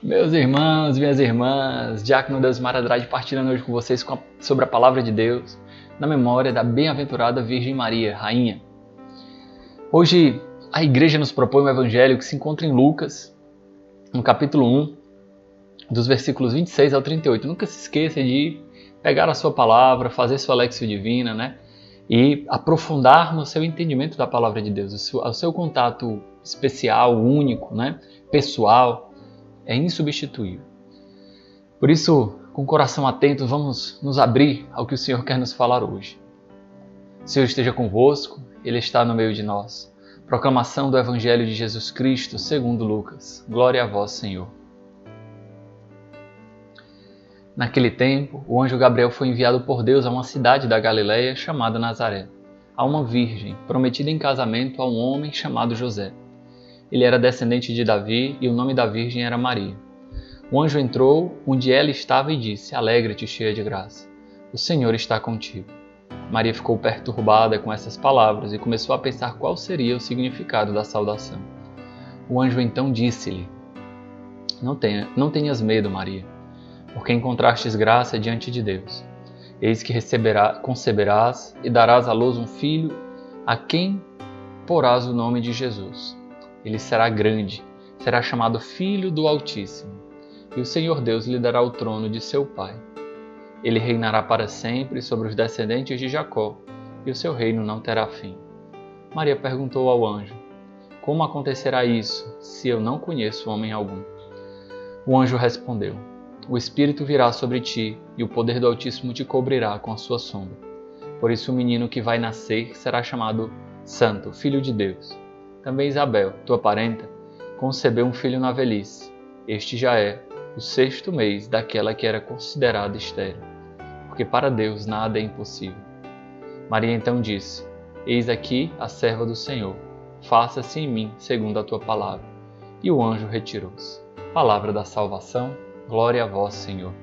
Meus irmãos, minhas irmãs, Diácono Deusmar Andrade partilhando hoje com vocês sobre a Palavra de Deus, na memória da bem-aventurada Virgem Maria, Rainha. Hoje a Igreja nos propõe um Evangelho que se encontra em Lucas, no capítulo 1, dos versículos 26 ao 38. Nunca se esqueça de pegar a sua palavra, fazer sua Lexio Divina, né? E aprofundar no seu entendimento da Palavra de Deus, o seu contato especial, único, né? Pessoal, é insubstituível. Por isso, com o coração atento, vamos nos abrir ao que o Senhor quer nos falar hoje. O Senhor esteja convosco, Ele está no meio de nós. Proclamação do Evangelho de Jesus Cristo, segundo Lucas. Glória a vós, Senhor. Naquele tempo, o anjo Gabriel foi enviado por Deus a uma cidade da Galileia chamada Nazaré, a uma virgem, prometida em casamento a um homem chamado José. Ele era descendente de Davi e o nome da virgem era Maria. O anjo entrou onde ela estava e disse: Alegra-te, cheia de graça. O Senhor está contigo. Maria ficou perturbada com essas palavras e começou a pensar qual seria o significado da saudação. O anjo então disse-lhe: Não tenhas medo, Maria, porque encontrastes graça diante de Deus. Eis que conceberás e darás à luz um filho, a quem porás o nome de Jesus. Ele será grande, será chamado Filho do Altíssimo, e o Senhor Deus lhe dará o trono de seu pai. Ele reinará para sempre sobre os descendentes de Jacó, e o seu reino não terá fim. Maria perguntou ao anjo: Como acontecerá isso, se eu não conheço homem algum? O anjo respondeu: O Espírito virá sobre ti, e o poder do Altíssimo te cobrirá com a sua sombra. Por isso o menino que vai nascer será chamado Santo, Filho de Deus. Também Isabel, tua parenta, concebeu um filho na velhice. Este já é o 6º mês daquela que era considerada estéril, porque para Deus nada é impossível. Maria então disse: Eis aqui a serva do Senhor, faça-se em mim segundo a tua palavra. E o anjo retirou-se. Palavra da salvação, glória a vós, Senhor.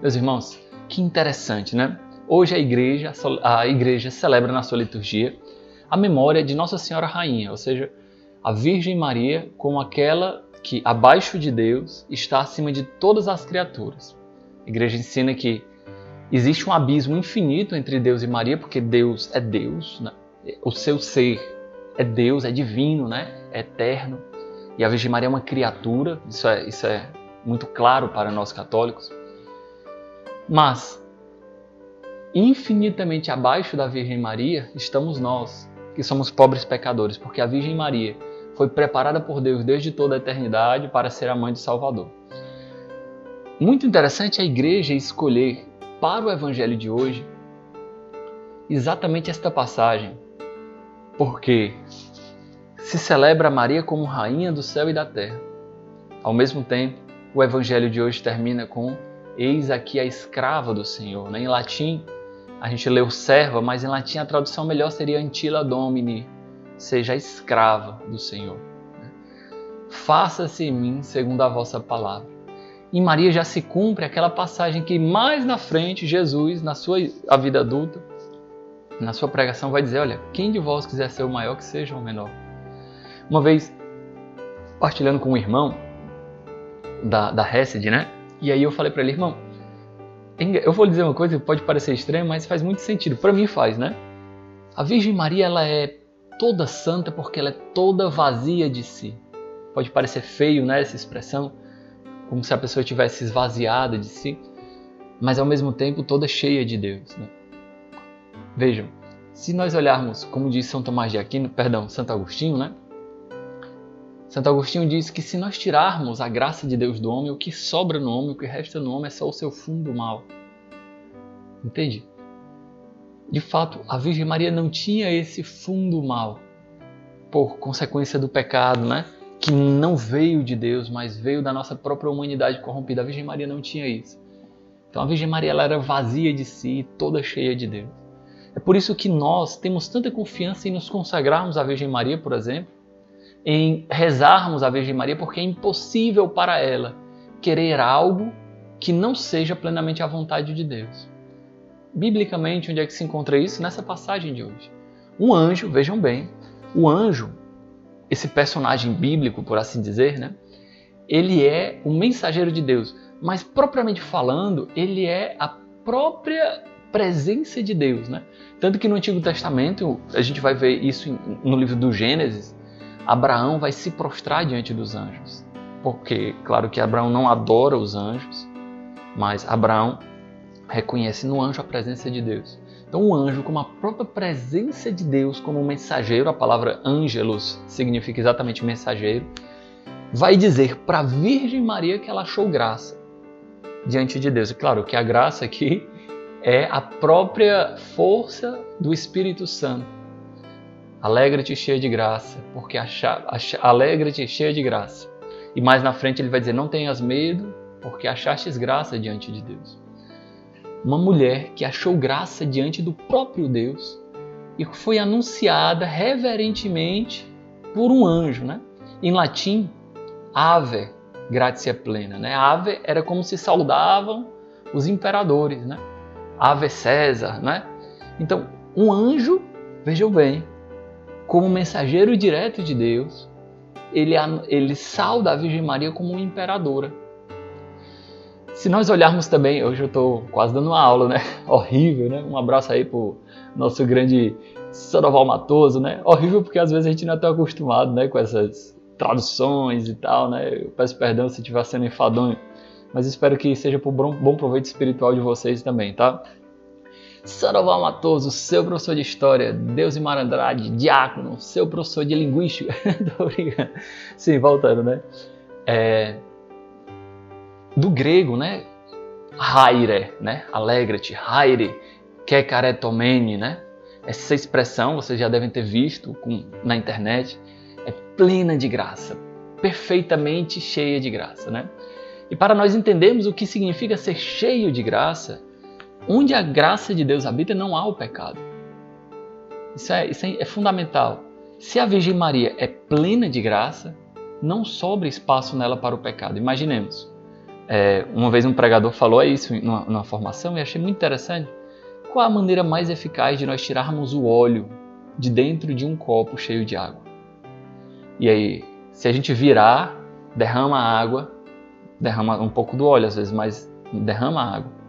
Meus irmãos, que interessante, né? Hoje a igreja celebra na sua liturgia a memória de Nossa Senhora Rainha, ou seja, a Virgem Maria como aquela que, abaixo de Deus, está acima de todas as criaturas. A igreja ensina que existe um abismo infinito entre Deus e Maria, porque Deus é Deus, né? O seu ser é Deus, é divino, né? É eterno. E a Virgem Maria é uma criatura, isso é muito claro para nós católicos. Mas, infinitamente abaixo da Virgem Maria, estamos nós, que somos pobres pecadores, porque a Virgem Maria foi preparada por Deus desde toda a eternidade para ser a mãe do Salvador. Muito interessante a igreja escolher para o Evangelho de hoje exatamente esta passagem, porque se celebra Maria como Rainha do céu e da terra. Ao mesmo tempo, o Evangelho de hoje termina com Eis aqui a escrava do Senhor. Em latim, a gente leu serva, mas em latim a tradução melhor seria Antilla Domini, seja a escrava do Senhor. Faça-se em mim segundo a vossa palavra. Em Maria já se cumpre aquela passagem que mais na frente Jesus, na sua vida adulta, na sua pregação vai dizer: olha, quem de vós quiser ser o maior, que seja o menor. Uma vez, partilhando com um irmão da Hesed, né? E aí eu falei para ele: irmão, eu vou lhe dizer uma coisa que pode parecer estranha, mas faz muito sentido. Para mim faz, né? A Virgem Maria, ela é toda santa porque ela é toda vazia de si. Pode parecer feio, né, essa expressão, como se a pessoa tivesse esvaziada de si, mas ao mesmo tempo toda cheia de Deus, né? Vejam, se nós olharmos, como diz Santo Agostinho, né? Santo Agostinho diz que se nós tirarmos a graça de Deus do homem, o que sobra no homem, o que resta no homem é só o seu fundo mal. Entende? De fato, a Virgem Maria não tinha esse fundo mal, por consequência do pecado, né? Que não veio de Deus, mas veio da nossa própria humanidade corrompida. A Virgem Maria não tinha isso. Então a Virgem Maria, ela era vazia de si, toda cheia de Deus. É por isso que nós temos tanta confiança em nos consagrarmos à Virgem Maria, por exemplo, em rezarmos à Virgem Maria, porque é impossível para ela querer algo que não seja plenamente a vontade de Deus. Biblicamente, onde é que se encontra isso? Nessa passagem de hoje. Um anjo, vejam bem, o anjo, esse personagem bíblico, por assim dizer, né? ele é o mensageiro de Deus, mas propriamente falando, ele é a própria presença de Deus, né? Tanto que no Antigo Testamento, a gente vai ver isso no livro do Gênesis, Abraão vai se prostrar diante dos anjos. Porque, claro que Abraão não adora os anjos, mas Abraão reconhece no anjo a presença de Deus. Então o anjo, como a própria presença de Deus, como mensageiro, a palavra ângelos significa exatamente mensageiro, vai dizer para a Virgem Maria que ela achou graça diante de Deus. E claro que a graça aqui é a própria força do Espírito Santo. Alegra-te cheia de graça, porque alegra-te cheia de graça. E mais na frente ele vai dizer, não tenhas medo, porque achastes graça diante de Deus. Uma mulher que achou graça diante do próprio Deus e foi anunciada reverentemente por um anjo, né? Em latim, ave gratia plena, né? Ave era como se saudavam os imperadores, né? Ave César, né? Então, um anjo, vejam bem, como mensageiro direto de Deus, ele sauda a Virgem Maria como uma imperadora. Se nós olharmos também, hoje eu estou quase dando uma aula, né? Horrível, né? Um abraço aí pro nosso grande Sandoval Matoso, né? Horrível porque às vezes a gente não é tão acostumado, né? Com essas traduções e tal, né? Eu peço perdão se estiver sendo enfadonho, mas espero que seja por bom proveito espiritual de vocês também, tá? Sandoval Matoso, seu professor de História, Deusimar Andrade, diácono, seu professor de Linguística. Tô brincando. Sim, voltando, né? Do grego, né? Haire, né? Alegra-te, haire, kekaretomene, né? Essa expressão, vocês já devem ter visto na internet, é plena de graça, perfeitamente cheia de graça, né? E para nós entendermos o que significa ser cheio de graça, onde a graça de Deus habita, não há o pecado. Isso é fundamental. Se a Virgem Maria é plena de graça, não sobra espaço nela para o pecado. Imaginemos. Uma vez um pregador falou isso numa formação e achei muito interessante. Qual a maneira mais eficaz de nós tirarmos o óleo de dentro de um copo cheio de água? E aí, se a gente virar, derrama a água, derrama um pouco do óleo às vezes, mas derrama a água.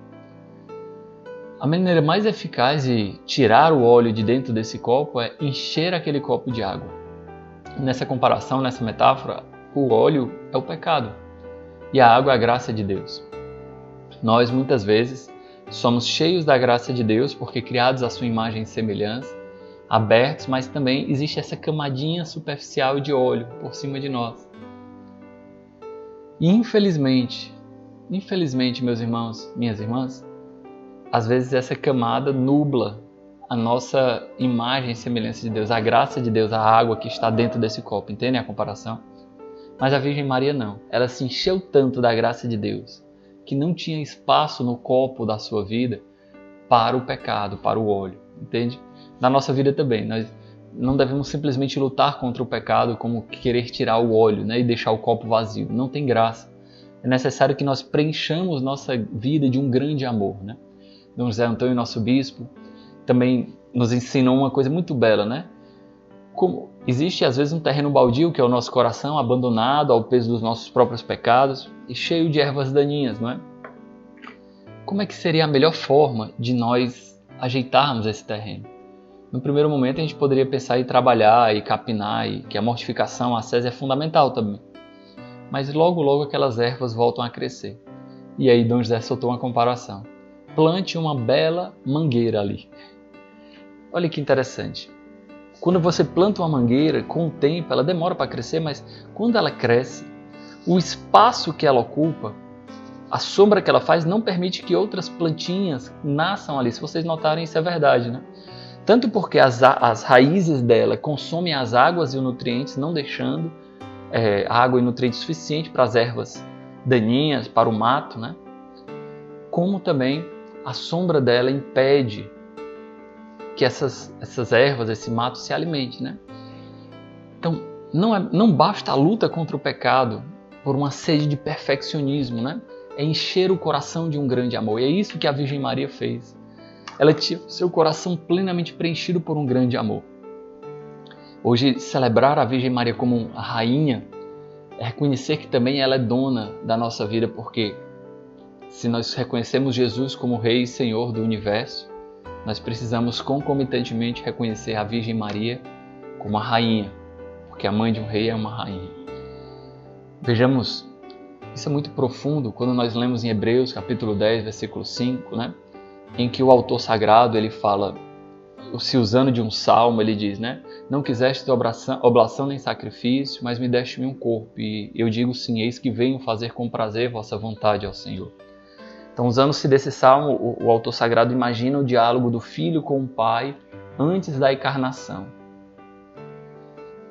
A maneira mais eficaz de tirar o óleo de dentro desse copo é encher aquele copo de água. Nessa comparação, nessa metáfora, o óleo é o pecado e a água é a graça de Deus. Nós, muitas vezes, somos cheios da graça de Deus porque criados à sua imagem e semelhança, abertos, mas também existe essa camadinha superficial de óleo por cima de nós. E infelizmente, meus irmãos, minhas irmãs, às vezes essa camada nubla a nossa imagem e semelhança de Deus, a graça de Deus, a água que está dentro desse copo. Entendem a comparação? Mas a Virgem Maria não. Ela se encheu tanto da graça de Deus que não tinha espaço no copo da sua vida para o pecado, para o óleo. Entende? Na nossa vida também. Nós não devemos simplesmente lutar contra o pecado como querer tirar o óleo, né, e deixar o copo vazio. Não tem graça. É necessário que nós preenchamos nossa vida de um grande amor, né? Dom José Antônio, nosso bispo, também nos ensinou uma coisa muito bela, né? Como existe às vezes um terreno baldio, que é o nosso coração, abandonado ao peso dos nossos próprios pecados e cheio de ervas daninhas, não é? Como é que seria a melhor forma de nós ajeitarmos esse terreno? No primeiro momento a gente poderia pensar em trabalhar e capinar, e que a mortificação, a ascese é fundamental também. Mas logo aquelas ervas voltam a crescer. E aí Dom José soltou uma comparação. Plante uma bela mangueira ali. Olha que interessante. Quando você planta uma mangueira, com o tempo, ela demora para crescer, mas quando ela cresce, o espaço que ela ocupa, a sombra que ela faz, não permite que outras plantinhas nasçam ali. Se vocês notarem, isso é verdade, né? Tanto porque as raízes dela consomem as águas e os nutrientes, não deixando água e nutrientes suficiente para as ervas daninhas, para o mato, né? Como também a sombra dela impede que essas ervas, esse mato se alimente, né? Então, não basta a luta contra o pecado por uma sede de perfeccionismo, né? É encher o coração de um grande amor. E é isso que a Virgem Maria fez. Ela tinha seu coração plenamente preenchido por um grande amor. Hoje, celebrar a Virgem Maria como a rainha É reconhecer que também ela é dona da nossa vida, porque se nós reconhecemos Jesus como Rei e Senhor do universo, nós precisamos concomitantemente reconhecer a Virgem Maria como a rainha, porque a mãe de um rei é uma rainha. Vejamos, isso é muito profundo quando nós lemos em Hebreus capítulo 10, versículo 5, né? Em que o autor sagrado ele fala, se usando de um salmo, ele diz, né? Não quiseste oblação nem sacrifício, mas me deste-me um corpo. E eu digo sim, eis que venho fazer com prazer vossa vontade, ó Senhor. Então, usando-se desse salmo, o autor sagrado imagina o diálogo do filho com o pai antes da encarnação.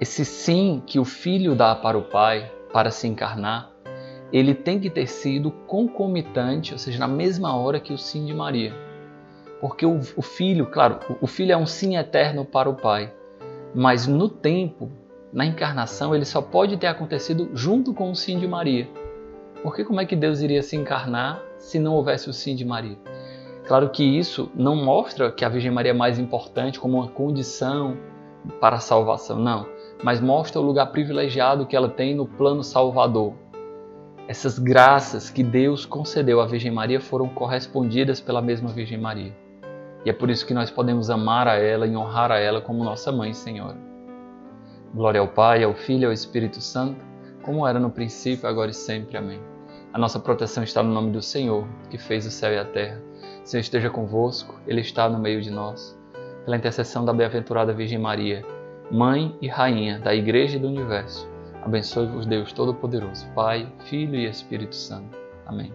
Esse sim que o filho dá para o pai, para se encarnar, ele tem que ter sido concomitante, ou seja, na mesma hora que o sim de Maria. Porque o filho, claro, o filho é um sim eterno para o pai, mas no tempo, na encarnação, ele só pode ter acontecido junto com o sim de Maria. Porque como é que Deus iria se encarnar se não houvesse o sim de Maria? Claro que isso não mostra que a Virgem Maria é mais importante como uma condição para a salvação, não. Mas mostra o lugar privilegiado que ela tem no plano salvador. Essas graças que Deus concedeu à Virgem Maria foram correspondidas pela mesma Virgem Maria. E é por isso que nós podemos amar a ela e honrar a ela como nossa Mãe Senhora. Glória ao Pai, ao Filho e ao Espírito Santo, como era no princípio, agora e sempre. Amém. A nossa proteção está no nome do Senhor, que fez o céu e a terra. O Senhor esteja convosco, Ele está no meio de nós. Pela intercessão da bem-aventurada Virgem Maria, Mãe e Rainha da Igreja e do Universo, abençoe-vos Deus Todo-Poderoso, Pai, Filho e Espírito Santo. Amém.